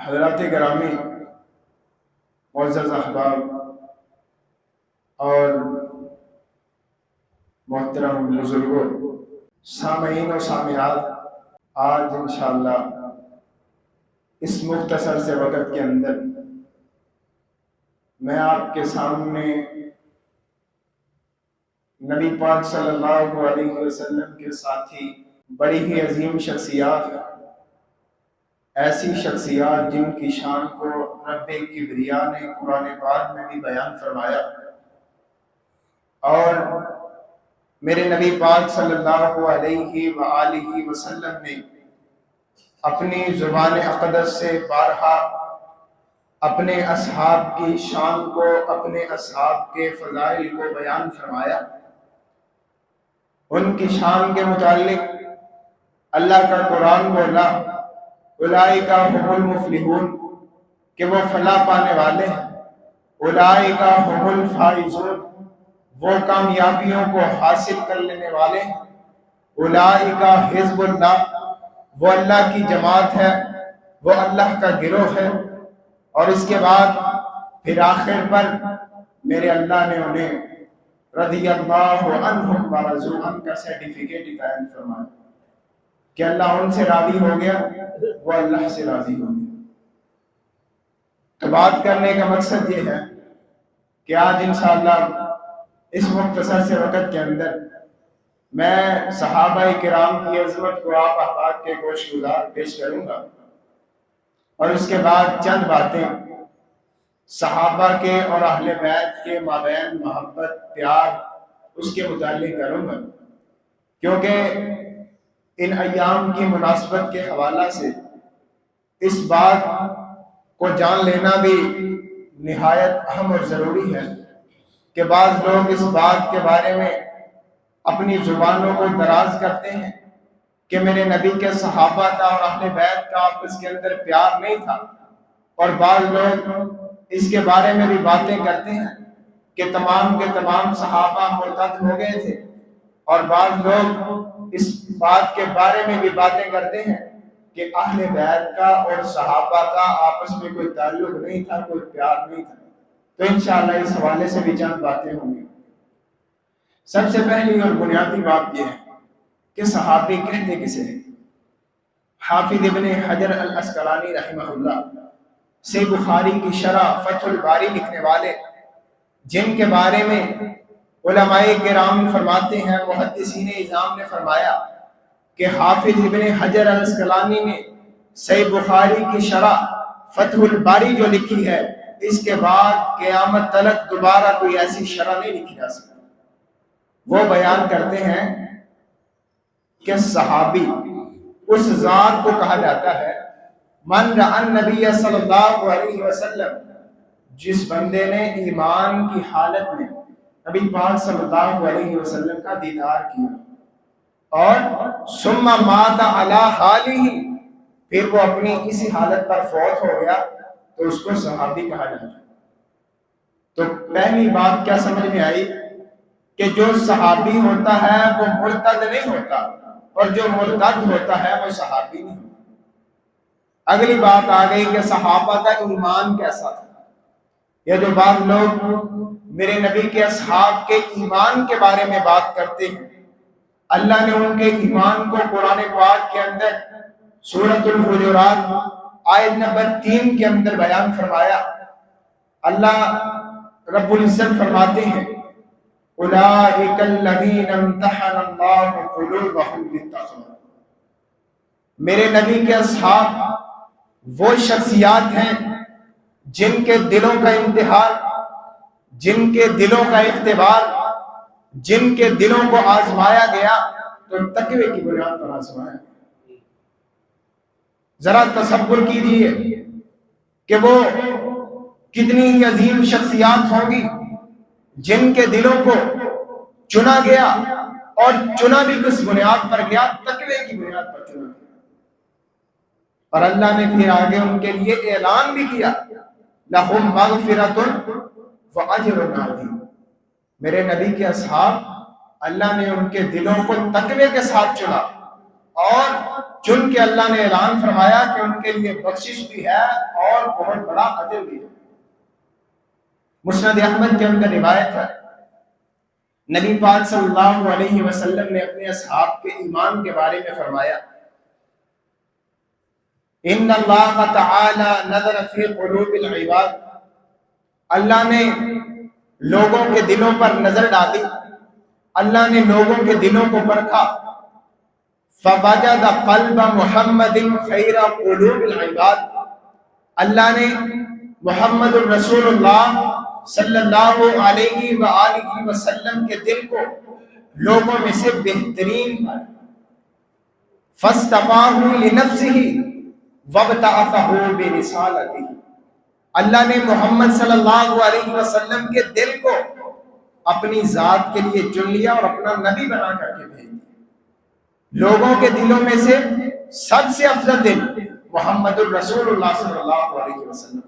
حضرات گرامی، معزز احباب اور محترم بزرگوں، سامعین و سامعات، آج انشاءاللہ اس مختصر سے وقت کے اندر میں آپ کے سامنے نبی پاک صلی اللہ علیہ وسلم کے ساتھی بڑی ہی عظیم شخصیات، ایسی شخصیات جن کی شان کو رب کبریا نے قرآن پاک میں بھی بیان فرمایا، اور میرے نبی پاک صلی اللہ علیہ وآلہ وسلم نے اپنی زبان اقدس سے بارہا اپنے اصحاب کی شان کو، اپنے اصحاب کے فضائل کو بیان فرمایا۔ ان کی شان کے متعلق اللہ کا قرآن بولا، اولئک هم المفلحون، کہ وہ فلاح پانے والے ہیں، اولئک هم الفائزون، وہ کامیابیوں کو حاصل کر لینے والے ہیں، اولئک حزب اللہ، وہ اللہ کی جماعت ہے، وہ اللہ کا گروہ ہے۔ اور اس کے بعد پھر آخر پر میرے اللہ نے انہیں رضی اللہ عنہم ورضوا عنہ کا سرٹیفکیٹ قائم فرمایا کہ اللہ ان سے راضی ہو گیا، وہ اللہ سے راضی ہو گیا۔ تو بات کرنے کا مقصد یہ ہے کہ آج انشاءاللہ اس مختصر سے وقت کے اندر میں صحابہ کرام کی عظمت کو آپ احباب کے گوش گزار پیش کروں گا، اور اس کے بعد چند باتیں صحابہ کے اور اہل بیت کے مابین محبت، پیار، اس کے متعلق کروں گا، کیونکہ ان ایام کی مناسبت کے حوالہ سے اس بات کو جان لینا بھی نہایت اہم اور ضروری ہے کہ بعض لوگ اس بات کے بارے میں اپنی زبانوں کو دراز کرتے ہیں کہ میرے نبی کے صحابہ کا اور اہل بیت کا آپس کے اندر پیار نہیں تھا، اور بعض لوگ اس کے بارے میں بھی باتیں کرتے ہیں کہ تمام کے تمام صحابہ مرتد ہو گئے تھے، اور بعض لوگ اس بات کے بارے میں بھی باتیں کرتے ہیں کہ اہل بیت کا اور صحابہ کا آپس میں کوئی تعلق نہیں تھا، کوئی پیار نہیں تھا۔ تو انشاءاللہ اس حوالے سے بھی چند باتیں ہوں گی۔ سب سے پہلی اور بنیادی بات یہ ہے کہ صحابی کہتے کسے ہیں؟ حافظ ابن حجر العسقلانی رحمہ اللہ صحیح بخاری کی شرح فتح الباری لکھنے والے، جن کے بارے میں علماء کرام فرماتے ہیں، محدثین اعظام نے فرمایا کہ حافظ ابن حجر العسقلانی نے صحیح بخاری کی شرح فتح الباری جو لکھی ہے، اس کے بعد قیامت تلک دوبارہ کوئی ایسی شرح نہیں لکھی جا سکتی۔ وہ بیان کرتے ہیں کہ صحابی اس ذات کو کہا جاتا ہے من رأى النبی صلی اللہ علیہ وسلم، جس بندے نے ایمان کی حالت میں نبی پاک صلی اللہ علیہ وسلم کا دیدار کیا، اور ثم مات علی حالہ، پھر وہ اپنی اسی حالت پر فوت ہو گیا، تو اس کو صحابی کہا جاتا ہے۔ تو پہلی بات کیا سمجھ میں آئی کہ جو صحابی ہوتا ہے وہ مرتد نہیں ہوتا، اور جو مرتد ہوتا ہے وہ صحابی نہیں ہوتا۔ اگلی بات آ گئی کہ صحابہ کا ایمان کیسا تھا۔ یہ جو بعض لوگ میرے نبی کے اصحاب کے ایمان کے بارے میں بات کرتے ہیں، اللہ نے ان کے ایمان کو قرآن پاک کے اندر سورۃ الحجرات آیت نمبر 3 کے اندر بیان فرمایا۔ اللہ رب العزت فرماتے ہیں اولئک الذین امتحن اللہ قلوبہم للتقوی، میرے نبی کے اصحاب وہ شخصیات ہیں جن کے دلوں کا امتحان، جن کے دلوں کا اختبار، جن کے دلوں کو آزمایا گیا تو تقوی کی بنیاد پر آزمایا۔ ذرا تصور کیجئے کہ وہ کتنی ہی عظیم شخصیات ہوں گی جن کے دلوں کو چنا گیا، اور چنا بھی کس بنیاد پر گیا؟ تقوی کی بنیاد پر چنا گیا۔ اور اللہ نے پھر آگے ان کے لیے اعلان بھی کیا لَهُمْ مَغْفِرَةٌ وَأَجْرٌ عَظِيمٌ، میرے نبی کے اصحاب، اللہ نے ان کے دلوں کو تقوی کے ساتھ چنا، اور چن کے اللہ نے اعلان فرمایا کہ ان کے لیے بخشش بھی ہے اور بہت بڑا اجر بھی ہے۔ مسند احمد کے اندر روایت ہے، نبی پاک صلی اللہ علیہ وسلم نے اپنے اصحاب کے ایمان کے بارے میں فرمایا، ان اللہ تعالی نظر فی قلوب العباد، اللہ نے لوگوں کے دلوں پر نظر ڈالی، اللہ نے لوگوں کے دلوں کو پرکھا، فوجد قلب محمد خیر قلوب العباد، اللہ نے محمد الرسول اللہ صلی اللہ علیہ وآلہ وسلم کے دل کو لوگوں میں سے بہترین پایا، فاصطفاہ لنفسہ وابتعثہ برسالتہ، اللہ نے محمد صلی اللہ علیہ وسلم کے دل کو اپنی ذات کے لیے چن لیا اور اپنا نبی بنا کر کے بھیج دیا۔ لوگوں کے دلوں میں سے سب سے افضل دل محمد الرسول اللہ صلی اللہ علیہ وسلم